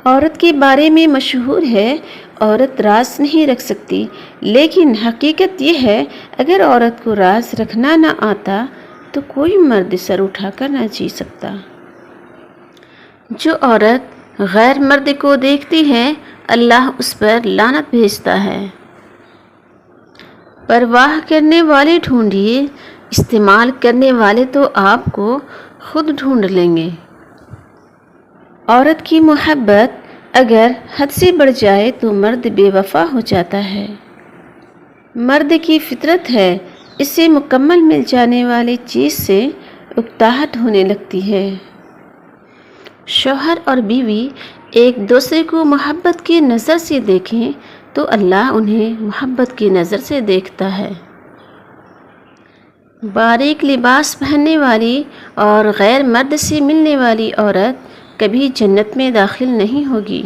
عورت کے بارے میں مشہور ہے، عورت راز نہیں رکھ سکتی، لیکن حقیقت یہ ہے اگر عورت کو راز رکھنا نہ آتا تو کوئی مرد سر اٹھا کر نہ جی سکتا۔ جو عورت غیر مرد کو دیکھتی ہے اللہ اس پر لعنت بھیجتا ہے۔ پرواہ کرنے والے ڈھونڈیے، استعمال کرنے والے تو آپ کو خود ڈھونڈ لیں گے۔ عورت کی محبت اگر حد سے بڑھ جائے تو مرد بے وفا ہو جاتا ہے۔ مرد کی فطرت ہے، اسے مکمل مل جانے والی چیز سے اکتاہٹ ہونے لگتی ہے۔ شوہر اور بیوی ایک دوسرے کو محبت کی نظر سے دیکھیں تو اللہ انہیں محبت کی نظر سے دیکھتا ہے۔ باریک لباس پہننے والی اور غیر مرد سے ملنے والی عورت کبھی جنت میں داخل نہیں ہوگی۔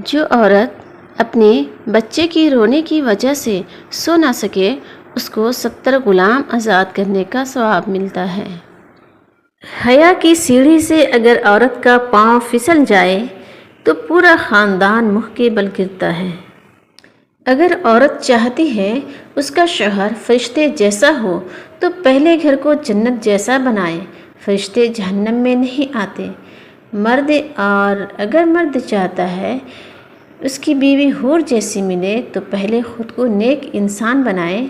جو عورت اپنے بچے کی رونے کی وجہ سے سو نہ سکے اس کو 70 غلام آزاد کرنے کا ثواب ملتا ہے۔ حیا کی سیڑھی سے اگر عورت کا پاؤں پھسل جائے تو پورا خاندان منہ کے بل گرتا ہے۔ اگر عورت چاہتی ہے اس کا شوہر فرشتے جیسا ہو تو پہلے گھر کو جنت جیسا بنائے، فرشتے جہنم میں نہیں آتے۔ اور اگر مرد چاہتا ہے اس کی بیوی حور جیسی ملے تو پہلے خود کو نیک انسان بنائے،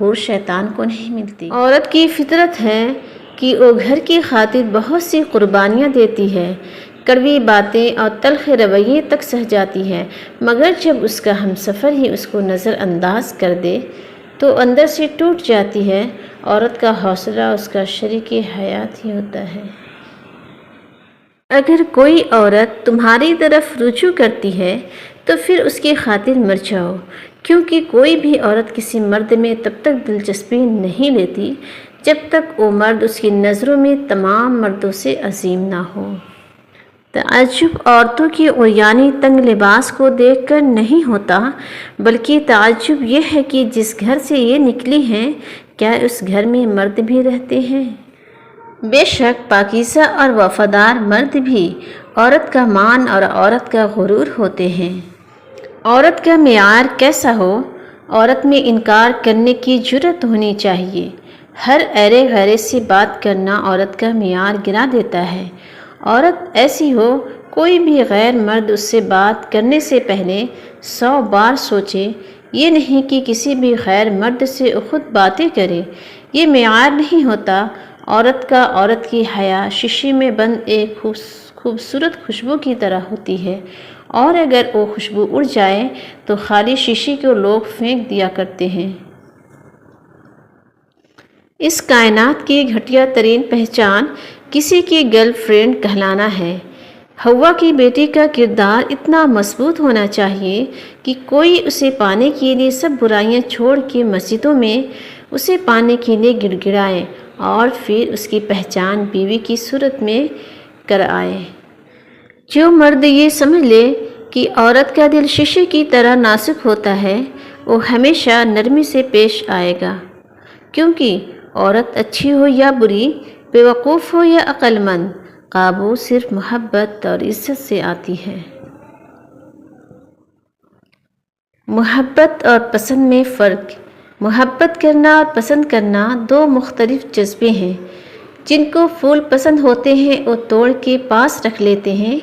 حور شیطان کو نہیں ملتی۔ عورت کی فطرت ہے کہ وہ گھر کی خاطر بہت سی قربانیاں دیتی ہے، کڑوی باتیں اور تلخ رویے تک سہ جاتی ہے، مگر جب اس کا ہمسفر ہی اس کو نظر انداز کر دے تو اندر سے ٹوٹ جاتی ہے۔ عورت کا حوصلہ اس کا شریک حیات ہی ہوتا ہے۔ اگر کوئی عورت تمہاری طرف رجوع کرتی ہے تو پھر اس کی خاطر مر جاؤ، کیونکہ کوئی بھی عورت کسی مرد میں تب تک دلچسپی نہیں لیتی جب تک وہ مرد اس کی نظروں میں تمام مردوں سے عظیم نہ ہو۔ تعجب عورتوں کی عریانی تنگ لباس کو دیکھ کر نہیں ہوتا، بلکہ تعجب یہ ہے کہ جس گھر سے یہ نکلی ہیں کیا اس گھر میں مرد بھی رہتے ہیں؟ بے شک پاکیزہ اور وفادار مرد بھی عورت کا مان اور عورت کا غرور ہوتے ہیں۔ عورت کا معیار کیسا ہو؟ عورت میں انکار کرنے کی جرأت ہونی چاہیے۔ ہر ایرے غیرے سے بات کرنا عورت کا معیار گرا دیتا ہے۔ عورت ایسی ہو کوئی بھی غیر مرد اس سے بات کرنے سے پہلے 100 بار سوچے، یہ نہیں کہ کسی بھی غیر مرد سے خود باتیں کرے، یہ معیار نہیں ہوتا۔ عورت کا عورت کی حیا شیشے میں بند ایک خوبصورت خوشبو کی طرح ہوتی ہے، اور اگر وہ خوشبو اڑ جائے تو خالی شیشے کو لوگ پھینک دیا کرتے ہیں۔ اس کائنات کی گھٹیا ترین پہچان کسی کی گرل فرینڈ کہلانا ہے۔ حوا کی بیٹی کا کردار اتنا مضبوط ہونا چاہیے کہ کوئی اسے پانے کے لیے سب برائیاں چھوڑ کے مسجدوں میں اسے پانے کے لیے گڑ گڑائے اور پھر اس کی پہچان بیوی کی صورت میں کرائے۔ جو مرد یہ سمجھ لے کہ عورت کا دل شیشے کی طرح نازک ہوتا ہے وہ ہمیشہ نرمی سے پیش آئے گا، کیونکہ عورت اچھی ہو یا بری، بے وقوف ہو یا عقل مند، قابو صرف محبت اور عزت سے آتی ہے۔ محبت اور پسند میں فرق۔ محبت کرنا اور پسند کرنا دو مختلف جذبے ہیں۔ جن کو پھول پسند ہوتے ہیں وہ توڑ کے پاس رکھ لیتے ہیں،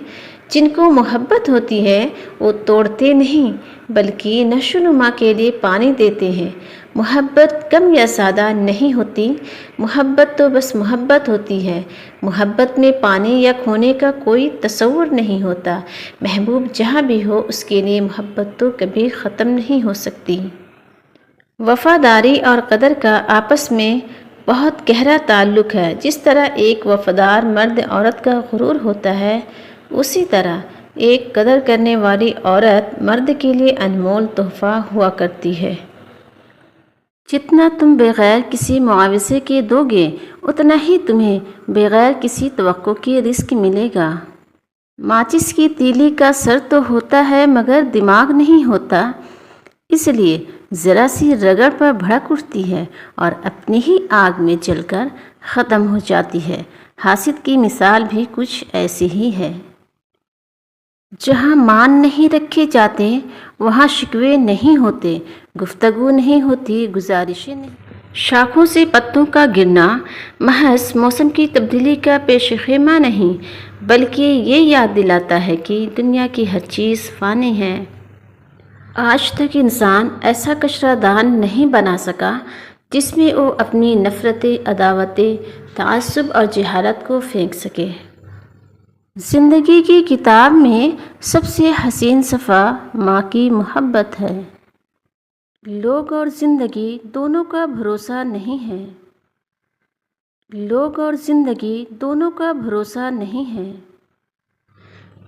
جن کو محبت ہوتی ہے وہ توڑتے نہیں بلکہ نشو و نما کے لیے پانی دیتے ہیں۔ محبت کم یا زیادہ نہیں ہوتی، محبت تو بس محبت ہوتی ہے۔ محبت میں پانے یا کھونے کا کوئی تصور نہیں ہوتا۔ محبوب جہاں بھی ہو اس کے لیے محبت تو کبھی ختم نہیں ہو سکتی۔ وفاداری اور قدر کا آپس میں بہت گہرا تعلق ہے۔ جس طرح ایک وفادار مرد عورت کا غرور ہوتا ہے، اسی طرح ایک قدر کرنے والی عورت مرد کے لیے انمول تحفہ ہوا کرتی ہے۔ جتنا تم بغیر کسی معاوضے کے دو گے اتنا ہی تمہیں بغیر کسی توقع کے رزق ملے گا۔ ماچس کی تیلی کا سر تو ہوتا ہے مگر دماغ نہیں ہوتا، اس لیے ذرا سی رگڑ پر بھڑک اٹھتی ہے اور اپنی ہی آگ میں جل کر ختم ہو جاتی ہے۔ حاسد کی مثال بھی کچھ ایسی ہی ہے۔ جہاں مان نہیں رکھے جاتے وہاں شکوے نہیں ہوتے، گفتگو نہیں ہوتی، گزارشیں نہیں۔ شاخوں سے پتوں کا گرنا محض موسم کی تبدیلی کا پیش خیمہ نہیں، بلکہ یہ یاد دلاتا ہے کہ دنیا کی ہر چیز فانی ہے۔ آج تک انسان ایسا کچرا دان نہیں بنا سکا جس میں وہ اپنی نفرتیں، عداوتیں، تعصب اور جہالت کو پھینک سکے۔ زندگی کی کتاب میں سب سے حسین صفحہ ماں کی محبت ہے۔ لوگ اور زندگی دونوں کا بھروسہ نہیں ہے۔ لوگ اور زندگی دونوں کا بھروسہ نہیں ہے۔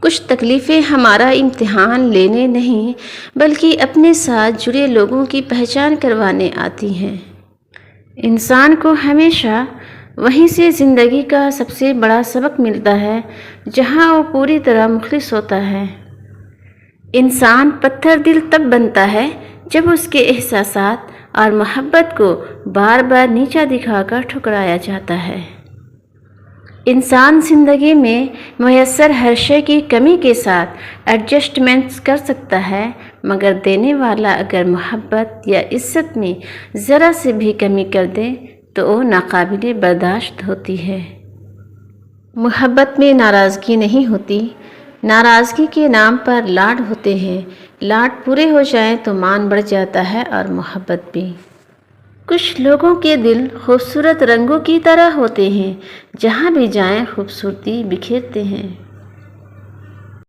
کچھ تکلیفیں ہمارا امتحان لینے نہیں بلکہ اپنے ساتھ جڑے لوگوں کی پہچان کروانے آتی ہیں۔ انسان کو ہمیشہ وہیں سے زندگی کا سب سے بڑا سبق ملتا ہے جہاں وہ پوری طرح مخلص ہوتا ہے۔ انسان پتھر دل تب بنتا ہے جب اس کے احساسات اور محبت کو بار بار نیچا دکھا کر ٹھکرایا جاتا ہے۔ انسان زندگی میں میسر ہر شے کی کمی کے ساتھ ایڈجسٹمنٹس کر سکتا ہے، مگر دینے والا اگر محبت یا عزت میں ذرا سے بھی کمی کر دے تو وہ ناقابل برداشت ہوتی ہے۔ محبت میں ناراضگی نہیں ہوتی، ناراضگی کے نام پر لاڈ ہوتے ہیں۔ لاڈ پورے ہو جائیں تو مان بڑھ جاتا ہے اور محبت بھی۔ کچھ لوگوں کے دل خوبصورت رنگوں کی طرح ہوتے ہیں، جہاں بھی جائیں خوبصورتی بکھیرتے ہیں۔